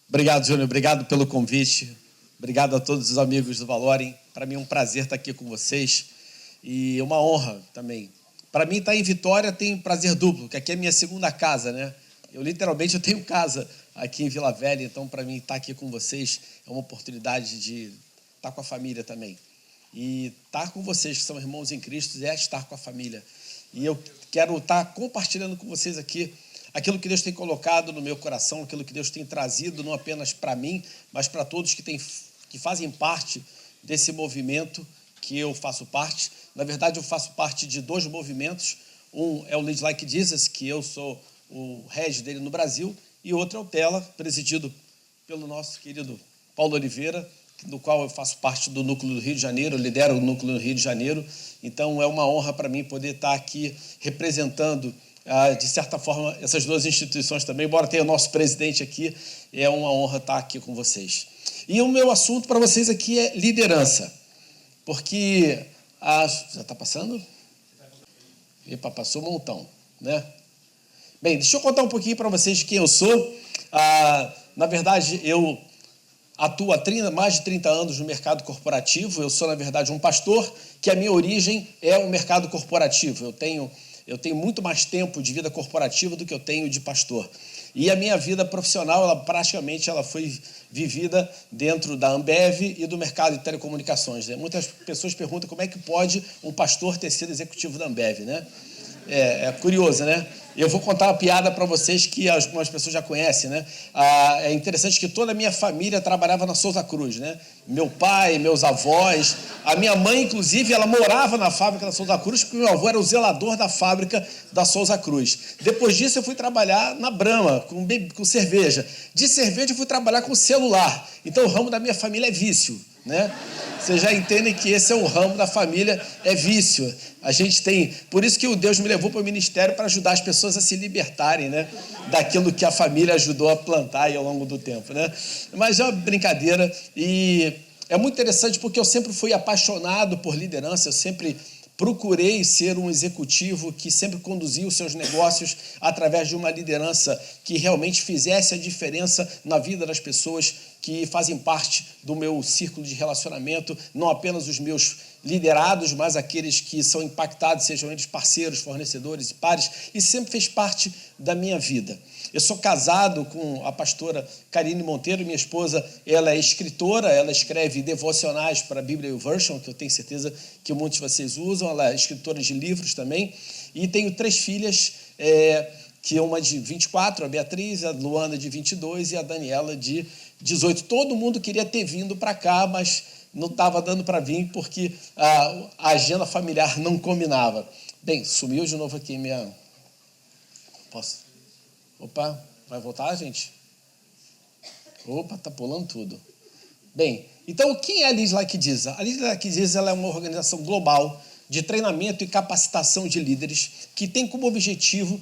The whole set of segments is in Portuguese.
Obrigado, Júnior. Obrigado pelo convite. Obrigado a todos os amigos do Valorem. Para mim é um prazer estar aqui com vocês e uma honra também. Para mim, estar em Vitória tem um prazer duplo, que aqui é minha segunda casa, né? Eu tenho casa aqui em Vila Velha, então para mim estar aqui com vocês é uma oportunidade de estar com a família também. E estar com vocês, que são irmãos em Cristo, é estar com a família. E eu quero estar compartilhando com vocês aqui aquilo que Deus tem colocado no meu coração, aquilo que Deus tem trazido, não apenas para mim, mas para todos que fazem parte desse movimento que eu faço parte. Na verdade, eu faço parte de dois movimentos. Um é o Lead Like Jesus, que eu sou o rege dele no Brasil, e outro é o Tela, presidido pelo nosso querido Paulo Oliveira, do qual eu faço parte do núcleo do Rio de Janeiro, eu lidero o núcleo do Rio de Janeiro. Então, é uma honra para mim poder estar aqui representando, de certa forma, essas duas instituições também. Embora tenha o nosso presidente aqui, é uma honra estar aqui com vocês. E o meu assunto para vocês aqui é liderança, porque... já está passando? Epa, passou um montão, né? Bem, deixa eu contar um pouquinho para vocês de quem eu sou. Na verdade, eu atuo há mais de 30 anos no mercado corporativo. Eu sou, na verdade, um pastor, que a minha origem é o mercado corporativo. Eu tenho muito mais tempo de vida corporativa do que eu tenho de pastor. E a minha vida profissional, ela foi vivida dentro da Ambev e do mercado de telecomunicações, né? Muitas pessoas perguntam como é que pode um pastor ter sido executivo da Ambev, né? É curioso, né? Eu vou contar uma piada para vocês que algumas pessoas já conhecem, né? É interessante que toda a minha família trabalhava na Souza Cruz, né? Meu pai, meus avós, a minha mãe, inclusive, ela morava na fábrica da Souza Cruz, porque meu avô era o zelador da fábrica da Souza Cruz. Depois disso, eu fui trabalhar na Brahma, com cerveja. De cerveja, eu fui trabalhar com celular. Então, o ramo da minha família é vício, né? Vocês já entendem que esse é o ramo da família, é vício. A gente tem... Por isso que o Deus me levou para o ministério, para ajudar as pessoas a se libertarem, né, daquilo que a família ajudou a plantar aí ao longo do tempo, né? Mas é uma brincadeira e é muito interessante porque eu sempre fui apaixonado por liderança, eu sempre procurei ser um executivo que sempre conduzia os seus negócios através de uma liderança que realmente fizesse a diferença na vida das pessoas que fazem parte do meu círculo de relacionamento, não apenas os meus liderados, mas aqueles que são impactados, sejam eles parceiros, fornecedores e pares, e sempre fez parte da minha vida. Eu sou casado com a pastora Karine Monteiro, minha esposa, ela é escritora, ela escreve devocionais para a Bíblia YouVersion, que eu tenho certeza que muitos de vocês usam, ela é escritora de livros também, e tenho 3 filhas, que é uma de 24, a Beatriz, a Luana de 22 e a Daniela de 18. Todo mundo queria ter vindo para cá, mas não estava dando para vir porque a agenda familiar não combinava. Bem, sumiu de novo aqui minha... Posso? Opa, vai voltar, gente? Opa, tá pulando tudo. Bem, então quem é a Lead Like Jesus? A Lead Like Jesus ela é uma organização global de treinamento e capacitação de líderes que tem como objetivo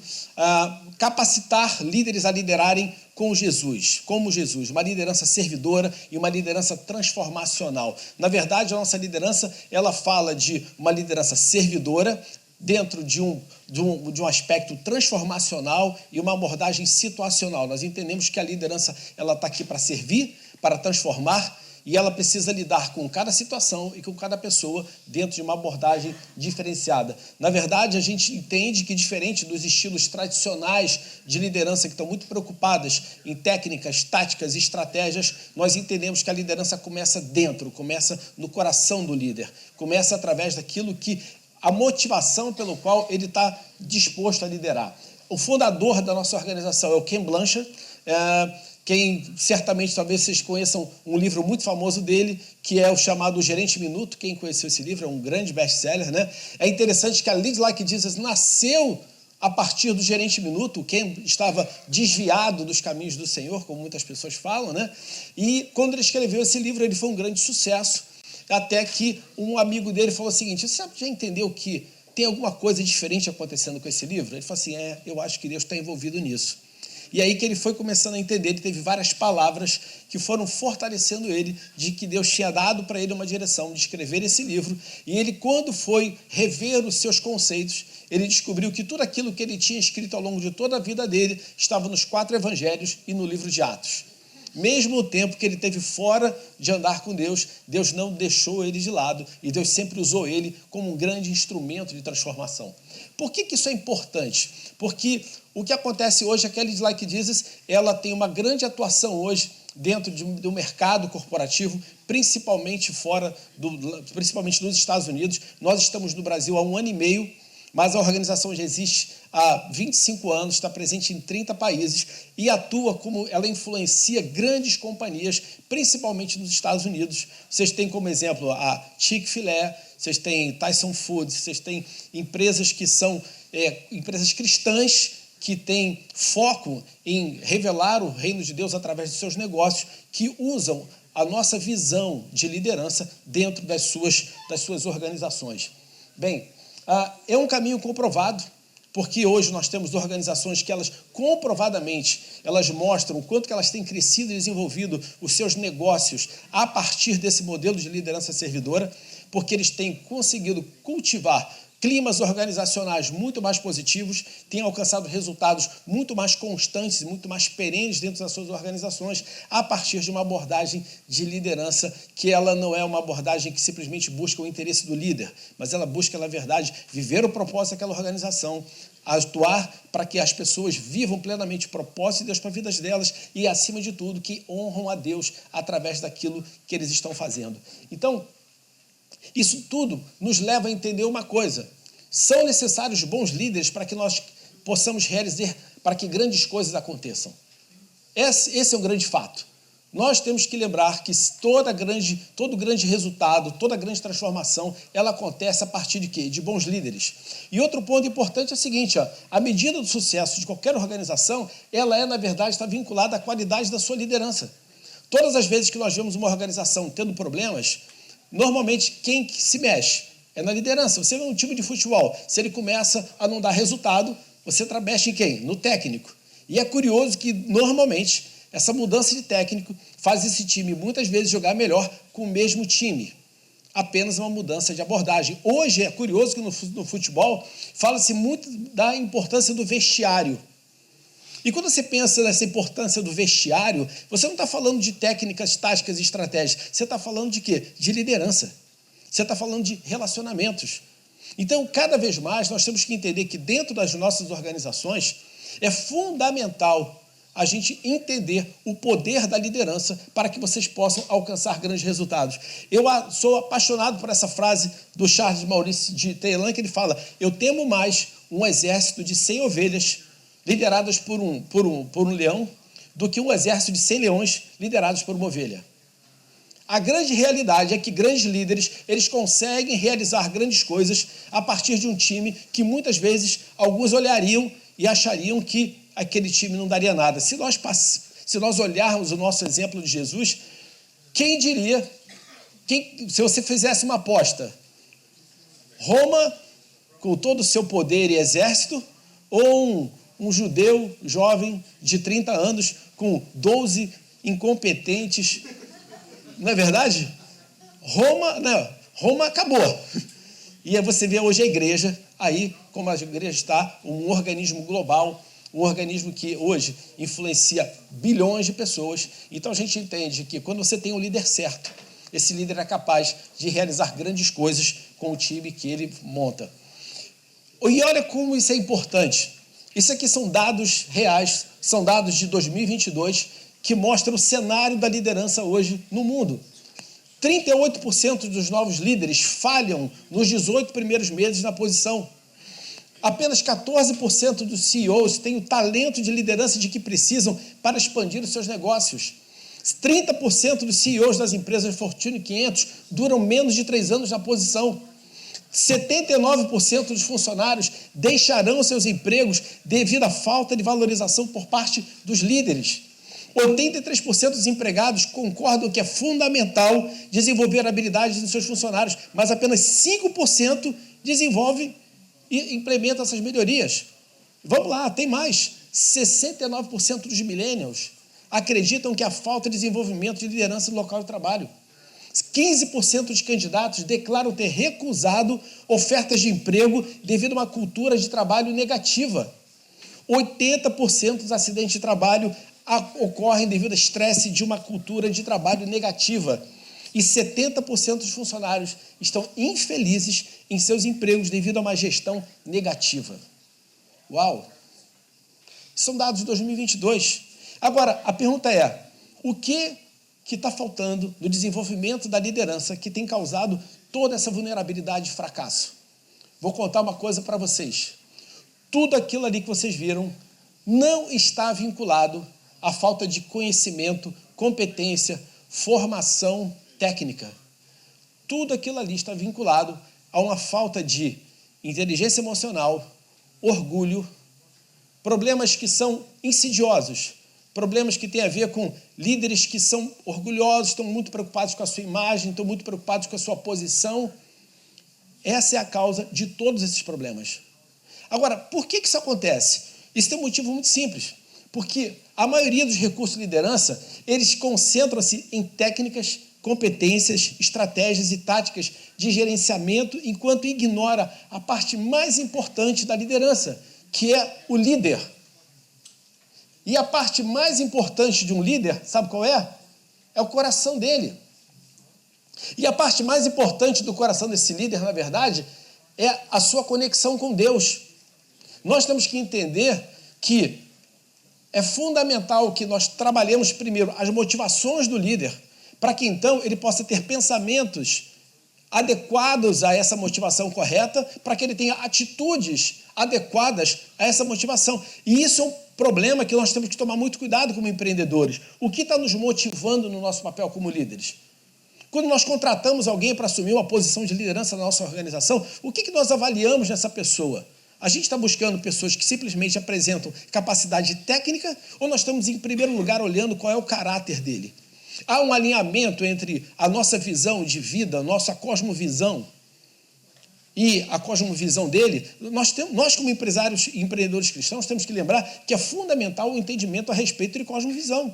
capacitar líderes a liderarem como Jesus, uma liderança servidora e uma liderança transformacional. Na verdade, a nossa liderança ela fala de uma liderança servidora dentro de um aspecto transformacional e uma abordagem situacional. Nós entendemos que a liderança ela está aqui para servir, para transformar, e ela precisa lidar com cada situação e com cada pessoa dentro de uma abordagem diferenciada. Na verdade, a gente entende que, diferente dos estilos tradicionais de liderança que estão muito preocupadas em técnicas, táticas e estratégias, nós entendemos que a liderança começa dentro, começa no coração do líder, começa através daquilo que a motivação pelo qual ele está disposto a liderar. O fundador da nossa organização é o Ken Blanchard. Quem certamente, talvez vocês conheçam um livro muito famoso dele, que é o chamado Gerente Minuto. Quem conheceu esse livro é um grande best-seller, né? É interessante que a Lead Like Jesus nasceu a partir do Gerente Minuto. Quem estava desviado dos caminhos do Senhor, como muitas pessoas falam, né? E quando ele escreveu esse livro, ele foi um grande sucesso, até que um amigo dele falou o seguinte: você já entendeu que tem alguma coisa diferente acontecendo com esse livro? Ele falou assim, eu acho que Deus está envolvido nisso. E aí que ele foi começando a entender, ele teve várias palavras que foram fortalecendo ele, de que Deus tinha dado para ele uma direção de escrever esse livro. E ele, quando foi rever os seus conceitos, ele descobriu que tudo aquilo que ele tinha escrito ao longo de toda a vida dele estava nos 4 evangelhos e no livro de Atos. mesmo o tempo que ele teve fora de andar com Deus, Deus não deixou ele de lado e Deus sempre usou ele como um grande instrumento de transformação. Por que isso é importante? Porque o que acontece hoje é que a Lead Like Jesus, ela tem uma grande atuação hoje dentro do mercado corporativo, principalmente principalmente nos Estados Unidos. Nós estamos no Brasil há 1 ano e meio, mas a organização já existe há 25 anos, está presente em 30 países e atua como ela influencia grandes companhias, principalmente nos Estados Unidos. Vocês têm como exemplo a Chick-fil-A, vocês têm Tyson Foods, vocês têm empresas que são empresas cristãs que têm foco em revelar o reino de Deus através de seus negócios, que usam a nossa visão de liderança dentro das suas organizações. Bem, é um caminho comprovado, porque hoje nós temos organizações que elas comprovadamente elas mostram o quanto que elas têm crescido e desenvolvido os seus negócios a partir desse modelo de liderança servidora, porque eles têm conseguido cultivar climas organizacionais muito mais positivos, têm alcançado resultados muito mais constantes e muito mais perenes dentro das suas organizações a partir de uma abordagem de liderança que ela não é uma abordagem que simplesmente busca o interesse do líder, mas ela busca, na verdade, viver o propósito daquela organização, atuar para que as pessoas vivam plenamente o propósito de Deus para as vidas delas e, acima de tudo, que honram a Deus através daquilo que eles estão fazendo. Então, isso tudo nos leva a entender uma coisa: são necessários bons líderes para que nós possamos realizar, para que grandes coisas aconteçam. Esse é um grande fato. Nós temos que lembrar que todo grande resultado, toda grande transformação, ela acontece a partir de quê? De bons líderes. E outro ponto importante é o seguinte, a medida do sucesso de qualquer organização, ela na verdade, está vinculada à qualidade da sua liderança. Todas as vezes que nós vemos uma organização tendo problemas, normalmente, quem se mexe é na liderança. Você vê um time de futebol, se ele começa a não dar resultado, você mexe em quem? No técnico. E é curioso que, normalmente, essa mudança de técnico faz esse time, muitas vezes, jogar melhor com o mesmo time. Apenas uma mudança de abordagem. Hoje, é curioso que no futebol, fala-se muito da importância do vestiário. E quando você pensa nessa importância do vestiário, você não está falando de técnicas, táticas e estratégias. Você está falando de quê? De liderança. Você está falando de relacionamentos. Então, cada vez mais, nós temos que entender que dentro das nossas organizações é fundamental a gente entender o poder da liderança para que vocês possam alcançar grandes resultados. Eu sou apaixonado por essa frase do Charles Maurice de Taylor, que ele fala: eu temo mais um exército de 100 ovelhas lideradas por um leão, do que um exército de 100 leões liderados por uma ovelha. A grande realidade é que grandes líderes, eles conseguem realizar grandes coisas a partir de um time que muitas vezes alguns olhariam e achariam que aquele time não daria nada. Se nós olharmos o nosso exemplo de Jesus, quem diria, se você fizesse uma aposta, Roma, com todo o seu poder e exército, ou um judeu jovem de 30 anos com 12 incompetentes. Não é verdade? Roma acabou. E aí você vê hoje a igreja, aí como a igreja está, um organismo global, um organismo que hoje influencia bilhões de pessoas. Então a gente entende que quando você tem um líder certo, esse líder é capaz de realizar grandes coisas com o time que ele monta. E olha como isso é importante. Isso aqui são dados reais, são dados de 2022, que mostram o cenário da liderança hoje no mundo. 38% dos novos líderes falham nos 18 primeiros meses na posição. Apenas 14% dos CEOs têm o talento de liderança de que precisam para expandir os seus negócios. 30% dos CEOs das empresas Fortune 500 duram menos de 3 anos na posição. 79% dos funcionários deixarão seus empregos devido à falta de valorização por parte dos líderes. 83% dos empregados concordam que é fundamental desenvolver habilidades dos seus funcionários, mas apenas 5% desenvolve e implementa essas melhorias. Vamos lá, tem mais. 69% dos millennials acreditam que há falta de desenvolvimento de liderança no local de trabalho. 15% dos candidatos declaram ter recusado ofertas de emprego devido a uma cultura de trabalho negativa. 80% dos acidentes de trabalho ocorrem devido ao estresse de uma cultura de trabalho negativa. E 70% dos funcionários estão infelizes em seus empregos devido a uma gestão negativa. Uau! São dados de 2022. Agora, a pergunta é, o que está faltando no desenvolvimento da liderança que tem causado toda essa vulnerabilidade e fracasso? Vou contar uma coisa para vocês. Tudo aquilo ali que vocês viram não está vinculado à falta de conhecimento, competência, formação técnica. Tudo aquilo ali está vinculado a uma falta de inteligência emocional, orgulho, problemas que são insidiosos, problemas que têm a ver com líderes que são orgulhosos, estão muito preocupados com a sua imagem, estão muito preocupados com a sua posição. Essa é a causa de todos esses problemas. Agora, por que isso acontece? Isso tem um motivo muito simples. Porque a maioria dos recursos de liderança, eles concentram-se em técnicas, competências, estratégias e táticas de gerenciamento, enquanto ignora a parte mais importante da liderança, que é o líder. E a parte mais importante de um líder, sabe qual é? É o coração dele. E a parte mais importante do coração desse líder, na verdade, é a sua conexão com Deus. Nós temos que entender que é fundamental que nós trabalhemos primeiro as motivações do líder, para que então ele possa ter pensamentos adequados a essa motivação correta, para que ele tenha atitudes adequadas a essa motivação. E isso é um problema que nós temos que tomar muito cuidado como empreendedores. O que está nos motivando no nosso papel como líderes? Quando nós contratamos alguém para assumir uma posição de liderança na nossa organização, o que nós avaliamos nessa pessoa? A gente está buscando pessoas que simplesmente apresentam capacidade técnica ou nós estamos, em primeiro lugar, olhando qual é o caráter dele? Há um alinhamento entre a nossa visão de vida, a nossa cosmovisão e a cosmovisão dele. Nós como empresários e empreendedores cristãos, temos que lembrar que é fundamental o entendimento a respeito de cosmovisão.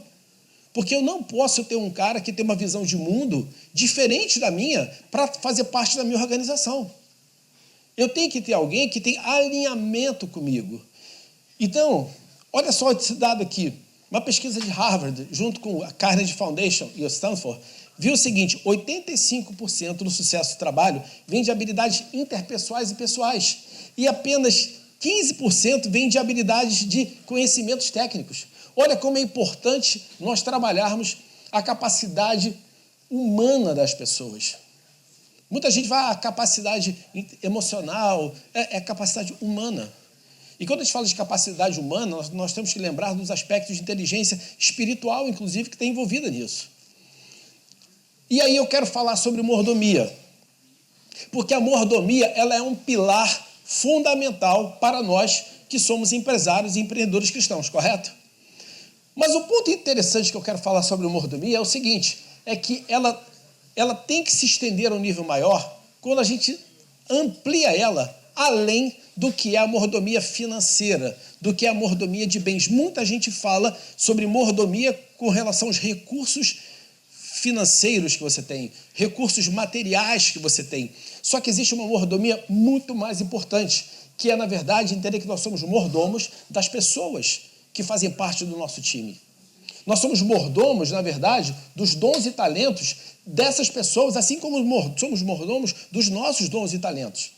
Porque eu não posso ter um cara que tem uma visão de mundo diferente da minha para fazer parte da minha organização. Eu tenho que ter alguém que tem alinhamento comigo. Então, olha só esse dado aqui. Uma pesquisa de Harvard, junto com a Carnegie Foundation e o Stanford, viu o seguinte: 85% do sucesso do trabalho vem de habilidades interpessoais e pessoais. E apenas 15% vem de habilidades de conhecimentos técnicos. Olha como é importante nós trabalharmos a capacidade humana das pessoas. Muita gente vai a capacidade emocional, é capacidade humana. E quando a gente fala de capacidade humana, nós temos que lembrar dos aspectos de inteligência espiritual, inclusive, que tem envolvida nisso. E aí eu quero falar sobre mordomia. Porque a mordomia, ela é um pilar fundamental para nós que somos empresários e empreendedores cristãos, correto? Mas o ponto interessante que eu quero falar sobre mordomia é o seguinte, é que ela tem que se estender a um nível maior quando a gente amplia ela além do que é a mordomia financeira, do que é a mordomia de bens. Muita gente fala sobre mordomia com relação aos recursos financeiros que você tem, recursos materiais que você tem. Só que existe uma mordomia muito mais importante, que é, na verdade, entender que nós somos mordomos das pessoas que fazem parte do nosso time. Nós somos mordomos, na verdade, dos dons e talentos dessas pessoas, assim como somos mordomos dos nossos dons e talentos.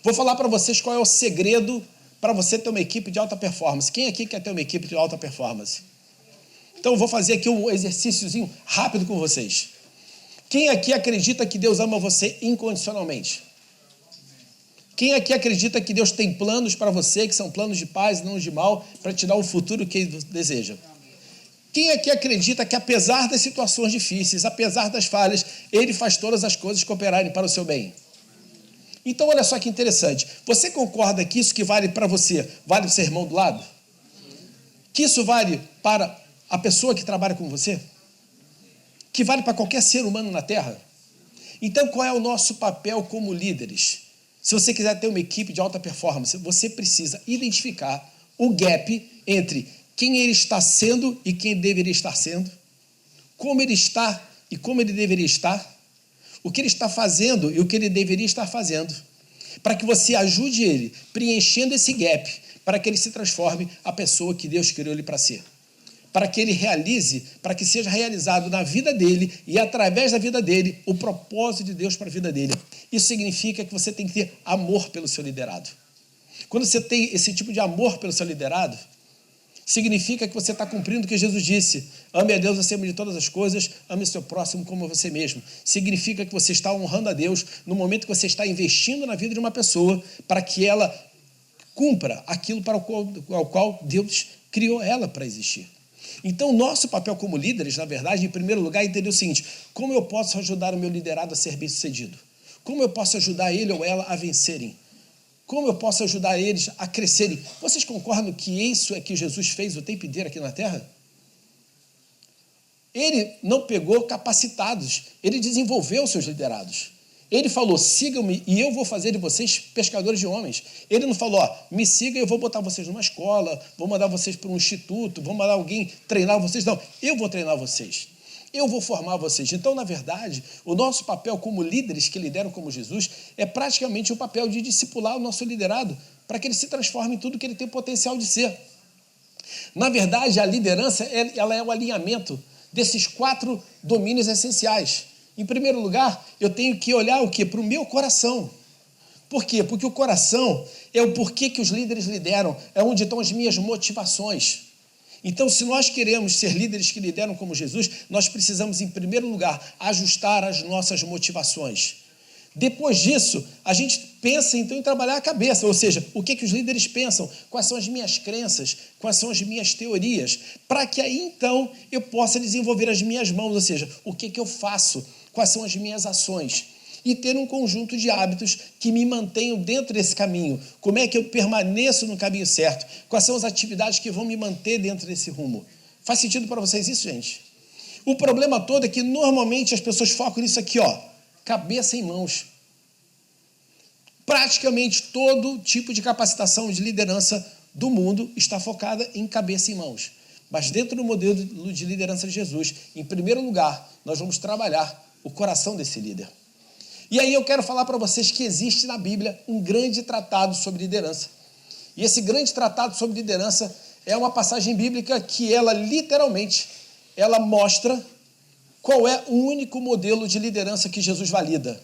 Vou falar para vocês qual é o segredo para você ter uma equipe de alta performance. Quem aqui quer ter uma equipe de alta performance? Então, eu vou fazer aqui um exercíciozinho rápido com vocês. Quem aqui acredita que Deus ama você incondicionalmente? Quem aqui acredita que Deus tem planos para você, que são planos de paz e não de mal, para te dar o futuro que Ele deseja? Quem aqui acredita que, apesar das situações difíceis, apesar das falhas, Ele faz todas as coisas cooperarem para o seu bem? Então, olha só que interessante. Você concorda que isso que vale para você, vale para o seu irmão do lado? Que isso vale para a pessoa que trabalha com você? Que vale para qualquer ser humano na Terra? Então, qual é o nosso papel como líderes? Se você quiser ter uma equipe de alta performance, você precisa identificar o gap entre quem ele está sendo e quem ele deveria estar sendo, como ele está e como ele deveria estar, o que ele está fazendo e o que ele deveria estar fazendo, para que você ajude ele preenchendo esse gap, para que ele se transforme a pessoa que Deus criou ele para ser. Para que ele realize, para que seja realizado na vida dele e através da vida dele, o propósito de Deus para a vida dele. Isso significa que você tem que ter amor pelo seu liderado. Quando você tem esse tipo de amor pelo seu liderado, significa que você está cumprindo o que Jesus disse: ame a Deus acima de todas as coisas, ame o seu próximo como você mesmo. Significa que você está honrando a Deus no momento que você está investindo na vida de uma pessoa para que ela cumpra aquilo para o qual Deus criou ela para existir. Então, o nosso papel como líderes, na verdade, em primeiro lugar, é entender o seguinte: como eu posso ajudar o meu liderado a ser bem-sucedido? Como eu posso ajudar ele ou ela a vencerem? Como eu posso ajudar eles a crescerem? Vocês concordam que isso é que Jesus fez o tempo inteiro aqui na Terra? Ele não pegou capacitados, ele desenvolveu seus liderados. Ele falou: sigam-me e eu vou fazer de vocês pescadores de homens. Ele não falou: me siga e eu vou botar vocês numa escola, vou mandar vocês para um instituto, vou mandar alguém treinar vocês. Não, eu vou treinar vocês. Eu vou formar vocês. Então, na verdade, o nosso papel como líderes que lideram como Jesus é praticamente o papel de discipular o nosso liderado para que ele se transforme em tudo que ele tem potencial de ser. Na verdade, a liderança ela é o alinhamento desses 4 domínios essenciais. Em primeiro lugar, eu tenho que olhar o quê? Para o meu coração. Por quê? Porque o coração é o porquê que os líderes lideram, é onde estão as minhas motivações. Então, se nós queremos ser líderes que lideram como Jesus, nós precisamos, em primeiro lugar, ajustar as nossas motivações. Depois disso, a gente pensa, então, em trabalhar a cabeça, ou seja, o que os líderes pensam, quais são as minhas crenças, quais são as minhas teorias, para que aí, então, eu possa desenvolver as minhas mãos, ou seja, o que eu faço, quais são as minhas ações. E ter um conjunto de hábitos que me mantenham dentro desse caminho. Como é que eu permaneço no caminho certo? Quais são as atividades que vão me manter dentro desse rumo? Faz sentido para vocês isso, gente? O problema todo é que normalmente as pessoas focam nisso aqui, ó, cabeça em mãos. Praticamente todo tipo de capacitação de liderança do mundo está focada em cabeça em mãos. Mas dentro do modelo de liderança de Jesus, em primeiro lugar, nós vamos trabalhar o coração desse líder. E aí eu quero falar para vocês que existe na Bíblia um grande tratado sobre liderança. E esse grande tratado sobre liderança é uma passagem bíblica que ela literalmente, ela mostra qual é o único modelo de liderança que Jesus valida.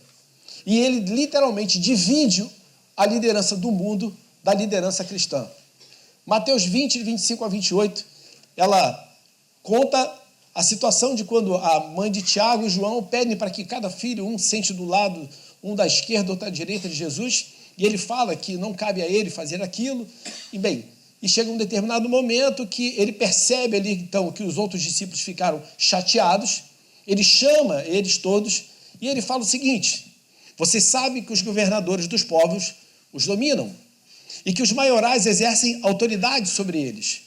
E ele literalmente divide a liderança do mundo da liderança cristã. Mateus 20, 25 a 28, ela conta a situação de quando a mãe de Tiago e João pedem para que cada filho, um sente do lado, um da esquerda, outro da direita de Jesus, e ele fala que não cabe a ele fazer aquilo, e chega um determinado momento que ele percebe ali, então, que os outros discípulos ficaram chateados, ele chama eles todos, e ele fala o seguinte: vocês sabem que os governadores dos povos os dominam, e que os maiorais exercem autoridade sobre eles,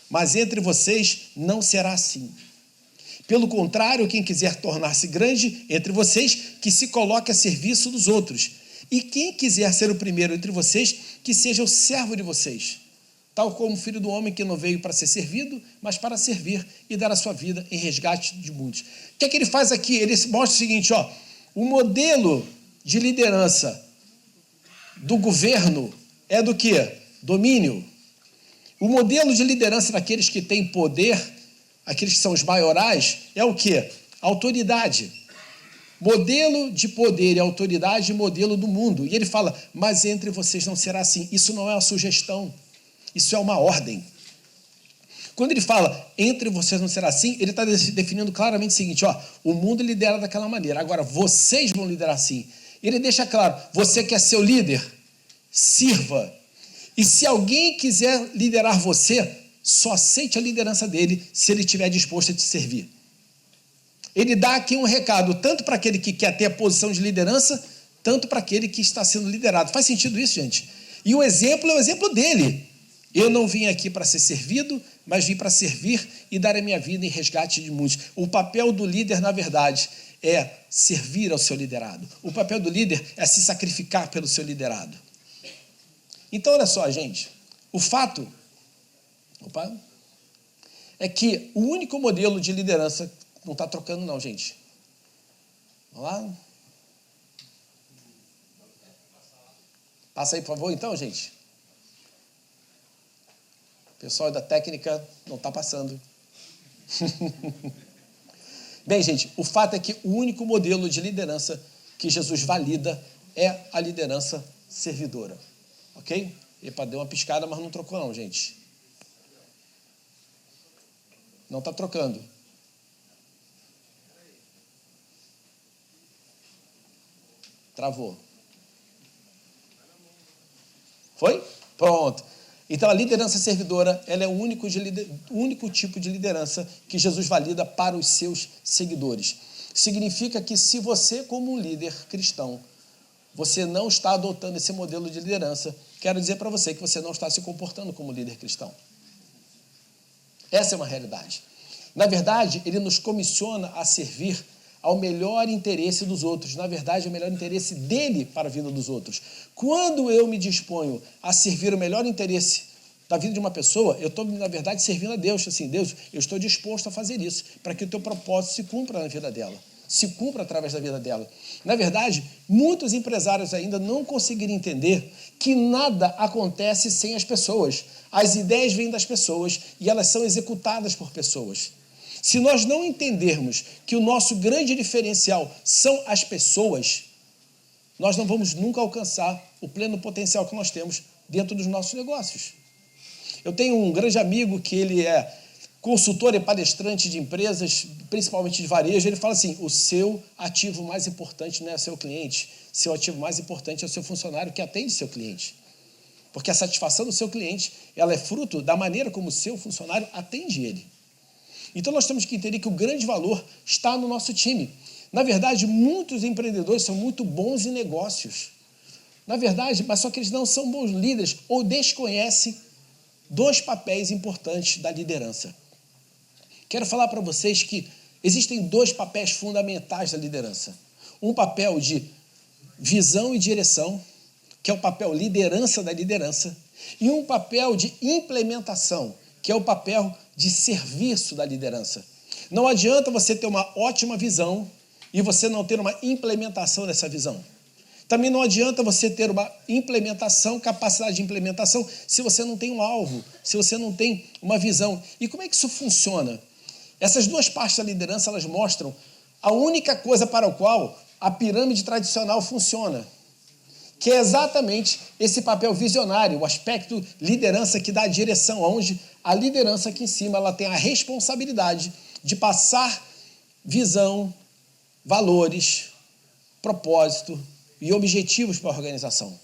mas entre vocês não será assim. Pelo contrário, quem quiser tornar-se grande entre vocês, que se coloque a serviço dos outros. E quem quiser ser o primeiro entre vocês, que seja o servo de vocês. Tal como o Filho do Homem, que não veio para ser servido, mas para servir e dar a sua vida em resgate de muitos. O que é que ele faz aqui? Ele mostra o seguinte, ó, o modelo de liderança do governo é do quê? Domínio. O modelo de liderança daqueles que têm poder, aqueles que são os maiorais, é o quê? Autoridade. Modelo de poder e autoridade, modelo do mundo. E ele fala, mas entre vocês não será assim. Isso não é uma sugestão, isso é uma ordem. Quando ele fala, entre vocês não será assim, ele está definindo claramente o seguinte, ó, o mundo lidera daquela maneira, agora vocês vão liderar assim. Ele deixa claro, você quer ser o líder? Sirva. E se alguém quiser liderar você, só aceite a liderança dele se ele estiver disposto a te servir. Ele dá aqui um recado, tanto para aquele que quer ter a posição de liderança, tanto para aquele que está sendo liderado. Faz sentido isso, gente? E o exemplo é o exemplo dele. Eu não vim aqui para ser servido, mas vim para servir e dar a minha vida em resgate de muitos. O papel do líder, na verdade, é servir ao seu liderado. O papel do líder é se sacrificar pelo seu liderado. Então, olha só, gente. O fato é que o único modelo de liderança não está trocando não, gente. Vamos lá? Passa aí, por favor, então, gente. O pessoal da técnica não está passando. Bem, gente, o fato é que o único modelo de liderança que Jesus valida é a liderança servidora. Ok? Epa, deu uma piscada, mas não trocou não, gente. Não está trocando. Travou. Foi? Pronto. Então, a liderança servidora, ela é o único tipo de liderança que Jesus valida para os seus seguidores. Significa que se você, como um líder cristão, você não está adotando esse modelo de liderança, quero dizer para você que você não está se comportando como líder cristão. Essa é uma realidade. Na verdade, ele nos comissiona a servir ao melhor interesse dos outros. Na verdade, é o melhor interesse dele para a vida dos outros. Quando eu me disponho a servir o melhor interesse da vida de uma pessoa, eu estou, na verdade, servindo a Deus. Assim, Deus, eu estou disposto a fazer isso para que o teu propósito se cumpra na vida dela, se cumpra através da vida dela. Na verdade, muitos empresários ainda não conseguiram entender que nada acontece sem as pessoas. As ideias vêm das pessoas e elas são executadas por pessoas. Se nós não entendermos que o nosso grande diferencial são as pessoas, nós não vamos nunca alcançar o pleno potencial que nós temos dentro dos nossos negócios. Eu tenho um grande amigo que ele é consultor e palestrante de empresas, principalmente de varejo. Ele fala assim, o seu ativo mais importante não é o seu cliente, seu ativo mais importante é o seu funcionário que atende seu cliente. Porque a satisfação do seu cliente, ela é fruto da maneira como o seu funcionário atende ele. Então, nós temos que entender que o grande valor está no nosso time. Na verdade, muitos empreendedores são muito bons em negócios. Na verdade, mas só que eles não são bons líderes ou desconhecem dois papéis importantes da liderança. Quero falar para vocês que existem dois papéis fundamentais da liderança. Um papel de visão e direção, que é o papel liderança da liderança, e um papel de implementação, que é o papel de serviço da liderança. Não adianta você ter uma ótima visão e você não ter uma implementação dessa visão. Também não adianta você ter uma implementação, capacidade de implementação, se você não tem um alvo, se você não tem uma visão. E como é que isso funciona? Essas duas partes da liderança, elas mostram a única coisa para a qual a pirâmide tradicional funciona, que é exatamente esse papel visionário, o aspecto liderança que dá a direção, onde a liderança aqui em cima ela tem a responsabilidade de passar visão, valores, propósito e objetivos para a organização.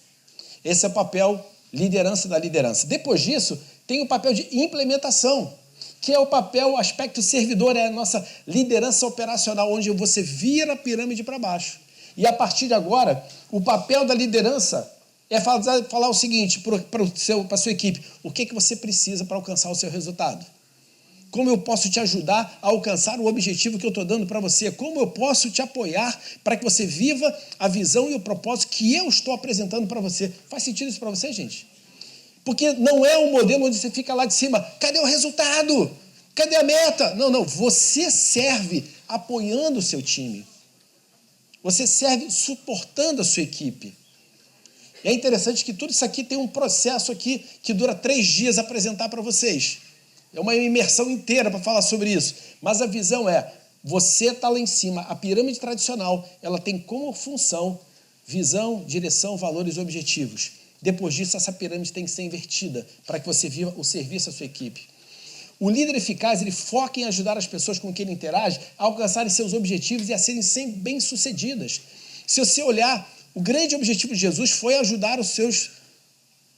Esse é o papel liderança da liderança. Depois disso, tem o papel de implementação, que é o papel, o aspecto servidor, é a nossa liderança operacional, onde você vira a pirâmide para baixo. E a partir de agora, o papel da liderança é falar o seguinte para a sua equipe: o que você precisa para alcançar o seu resultado? Como eu posso te ajudar a alcançar o objetivo que eu estou dando para você? Como eu posso te apoiar para que você viva a visão e o propósito que eu estou apresentando para você? Faz sentido isso para você, gente? Porque não é um modelo onde você fica lá de cima, cadê o resultado? Cadê a meta? Não, você serve apoiando o seu time. Você serve suportando a sua equipe. E é interessante que tudo isso aqui tem um processo aqui que dura 3 dias apresentar para vocês. É uma imersão inteira para falar sobre isso. Mas a visão é, você está lá em cima. A pirâmide tradicional, ela tem como função visão, direção, valores e objetivos. Depois disso, essa pirâmide tem que ser invertida para que você viva o serviço à sua equipe. O líder eficaz, ele foca em ajudar as pessoas com quem ele interage a alcançarem seus objetivos e a serem sempre bem-sucedidas. Se você olhar, o grande objetivo de Jesus foi ajudar os seus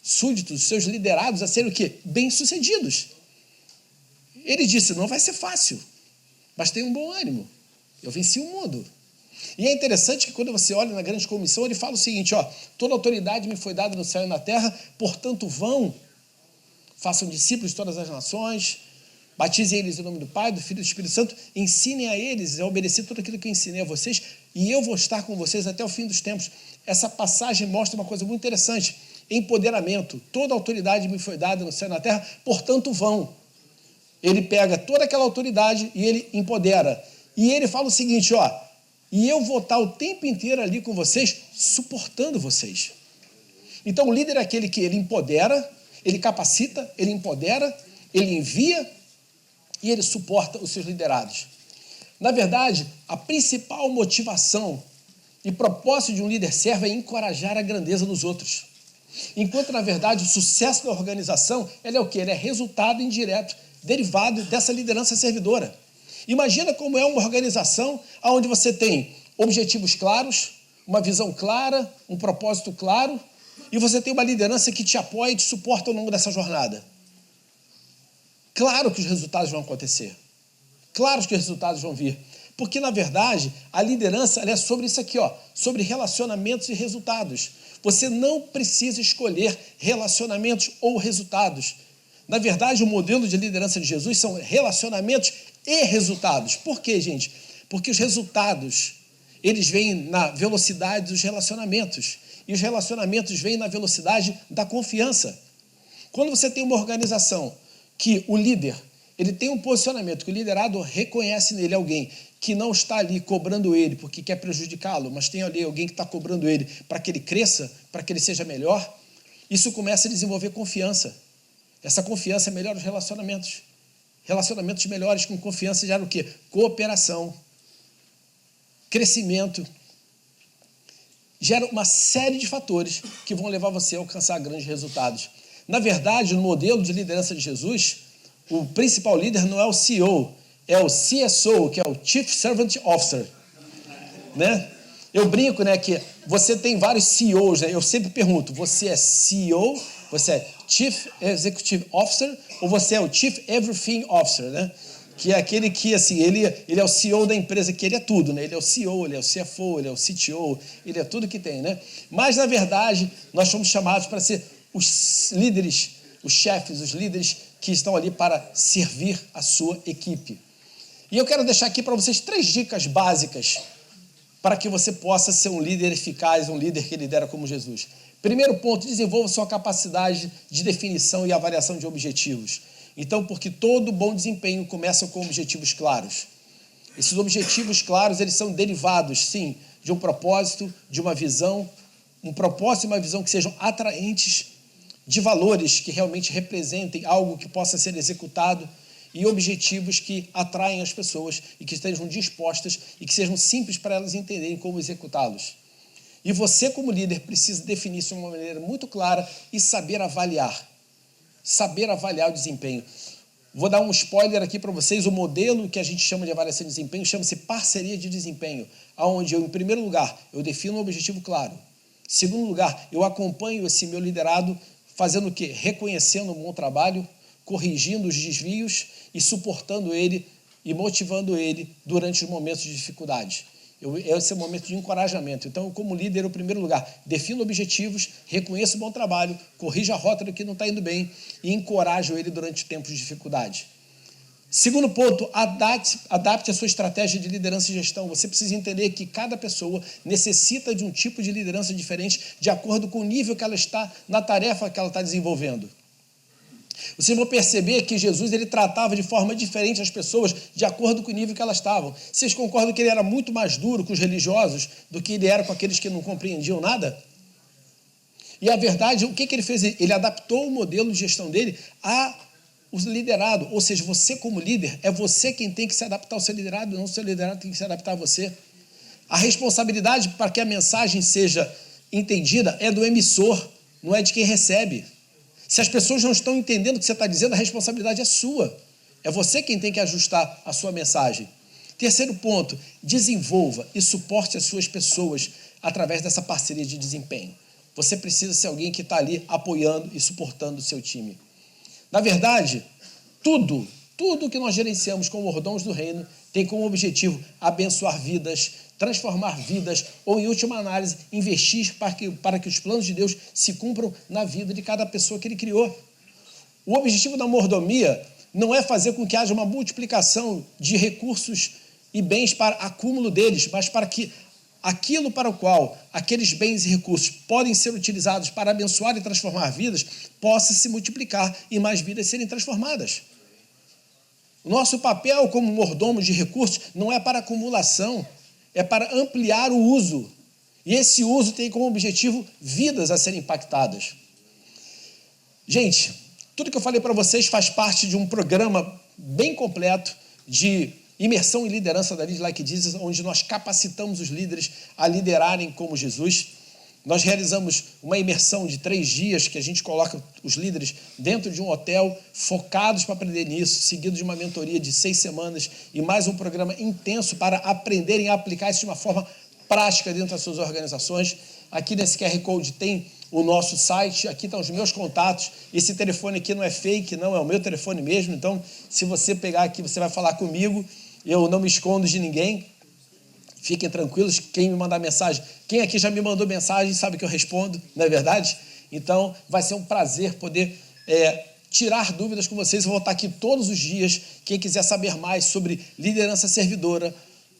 súditos, os seus liderados a serem o quê? Bem-sucedidos. Ele disse, não vai ser fácil, mas tenha um bom ânimo. Eu venci o mundo. E é interessante que quando você olha na grande comissão, ele fala o seguinte, toda autoridade me foi dada no céu e na terra, portanto vão, façam discípulos de todas as nações, batizem eles em nome do Pai, do Filho e do Espírito Santo, ensinem a eles a obedecer tudo aquilo que eu ensinei a vocês, e eu vou estar com vocês até o fim dos tempos. Essa passagem mostra uma coisa muito interessante, empoderamento. Toda autoridade me foi dada no céu e na terra, portanto vão. Ele pega toda aquela autoridade e ele empodera. E ele fala o seguinte, e eu vou estar o tempo inteiro ali com vocês, suportando vocês. Então o líder é aquele que ele empodera, ele capacita, ele empodera, ele envia e ele suporta os seus liderados. Na verdade, a principal motivação e propósito de um líder servo é encorajar a grandeza dos outros. Enquanto, na verdade, o sucesso da organização, ele é o quê? Ele é resultado indireto, derivado dessa liderança servidora. Imagina como é uma organização onde você tem objetivos claros, uma visão clara, um propósito claro, e você tem uma liderança que te apoia e te suporta ao longo dessa jornada. Claro que os resultados vão acontecer. Claro que os resultados vão vir. Porque, na verdade, a liderança ela é sobre isso aqui, sobre relacionamentos e resultados. Você não precisa escolher relacionamentos ou resultados. Na verdade, o modelo de liderança de Jesus são relacionamentos e resultados. Por quê, gente? Porque os resultados, eles vêm na velocidade dos relacionamentos. E os relacionamentos vêm na velocidade da confiança. Quando você tem uma organização que o líder, ele tem um posicionamento, que o liderado reconhece nele alguém que não está ali cobrando ele porque quer prejudicá-lo, mas tem ali alguém que está cobrando ele para que ele cresça, para que ele seja melhor, isso começa a desenvolver confiança. Essa confiança melhora os relacionamentos. Relacionamentos melhores com confiança geram o quê? Cooperação, crescimento, gera uma série de fatores que vão levar você a alcançar grandes resultados. Na verdade, no modelo de liderança de Jesus, o principal líder não é o CEO, é o CSO, que é o Chief Servant Officer. Né? Eu brinco, né, que você tem vários CEOs, né? Eu sempre pergunto, você é CEO, você é Chief Executive Officer ou você é o Chief Everything Officer, né? Que é aquele que, assim, ele é o CEO da empresa, que ele é tudo, né? Ele é o CEO, ele é o CFO, ele é o CTO, ele é tudo que tem, né? Mas, na verdade, nós somos chamados para ser os líderes, os chefes, os líderes que estão ali para servir a sua equipe. E eu quero deixar aqui para vocês 3 dicas básicas para que você possa ser um líder eficaz, um líder que lidera como Jesus. Primeiro ponto, desenvolva sua capacidade de definição e avaliação de objetivos. Então, porque todo bom desempenho começa com objetivos claros. Esses objetivos claros, eles são derivados, sim, de um propósito, de uma visão, um propósito e uma visão que sejam atraentes, de valores que realmente representem algo que possa ser executado e objetivos que atraem as pessoas e que estejam dispostas e que sejam simples para elas entenderem como executá-los. E você, como líder, precisa definir isso de uma maneira muito clara e saber avaliar o desempenho. Vou dar um spoiler aqui para vocês, o modelo que a gente chama de avaliação de desempenho chama-se parceria de desempenho, onde eu, em primeiro lugar, eu defino um objetivo claro. Em segundo lugar, eu acompanho esse meu liderado fazendo o quê? Reconhecendo um bom trabalho, corrigindo os desvios e suportando ele e motivando ele durante os momentos de dificuldade. Esse é o momento de encorajamento. Então, como líder, em primeiro lugar, defino objetivos, reconheço o bom trabalho, corrijo a rota do que não está indo bem e encorajo ele durante tempos de dificuldade. Segundo ponto, adapte a sua estratégia de liderança e gestão. Você precisa entender que cada pessoa necessita de um tipo de liderança diferente de acordo com o nível que ela está na tarefa que ela está desenvolvendo. Vocês vão perceber que Jesus ele tratava de forma diferente as pessoas de acordo com o nível que elas estavam. Vocês concordam que ele era muito mais duro com os religiosos do que ele era com aqueles que não compreendiam nada? E a verdade, o que ele fez? Ele adaptou o modelo de gestão dele ao liderado. Ou seja, você como líder, é você quem tem que se adaptar ao seu liderado, não o seu liderado tem que se adaptar a você. A responsabilidade para que a mensagem seja entendida é do emissor, não é de quem recebe. Se as pessoas não estão entendendo o que você está dizendo, a responsabilidade é sua. É você quem tem que ajustar a sua mensagem. Terceiro ponto, desenvolva e suporte as suas pessoas através dessa parceria de desempenho. Você precisa ser alguém que está ali apoiando e suportando o seu time. Na verdade, tudo que nós gerenciamos como mordomos do reino tem como objetivo abençoar vidas, transformar vidas ou, em última análise, investir para que os planos de Deus se cumpram na vida de cada pessoa que Ele criou. O objetivo da mordomia não é fazer com que haja uma multiplicação de recursos e bens para acúmulo deles, mas para que aquilo para o qual aqueles bens e recursos podem ser utilizados para abençoar e transformar vidas, possa se multiplicar e mais vidas serem transformadas. O nosso papel como mordomos de recursos não é para acumulação, é para ampliar o uso. E esse uso tem como objetivo vidas a serem impactadas. Gente, tudo que eu falei para vocês faz parte de um programa bem completo de imersão em liderança da Lead Like Jesus, onde nós capacitamos os líderes a liderarem como Jesus. Nós realizamos uma imersão de 3 dias, que a gente coloca os líderes dentro de um hotel, focados para aprender nisso, seguido de uma mentoria de 6 semanas e mais um programa intenso para aprenderem a aplicar isso de uma forma prática dentro das suas organizações. Aqui nesse QR Code tem o nosso site, aqui estão os meus contatos. Esse telefone aqui não é fake, não, é o meu telefone mesmo. Então, se você pegar aqui, você vai falar comigo. Eu não me escondo de ninguém. Fiquem tranquilos, quem me mandar mensagem, quem aqui já me mandou mensagem sabe que eu respondo, não é verdade? Então, vai ser um prazer poder tirar dúvidas com vocês. Eu vou estar aqui todos os dias. Quem quiser saber mais sobre liderança servidora,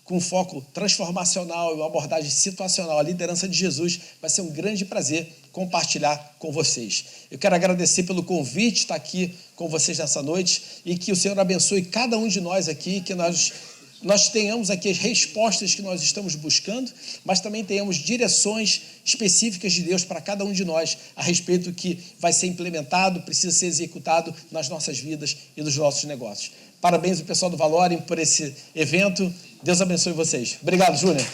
com foco transformacional e uma abordagem situacional, a liderança de Jesus, vai ser um grande prazer compartilhar com vocês. Eu quero agradecer pelo convite, estar aqui com vocês nessa noite, e que o Senhor abençoe cada um de nós aqui, que nós tenhamos aqui as respostas que nós estamos buscando, mas também tenhamos direções específicas de Deus para cada um de nós a respeito do que vai ser implementado, precisa ser executado nas nossas vidas e nos nossos negócios. Parabéns ao pessoal do Valorem por esse evento. Deus abençoe vocês. Obrigado, Júnior.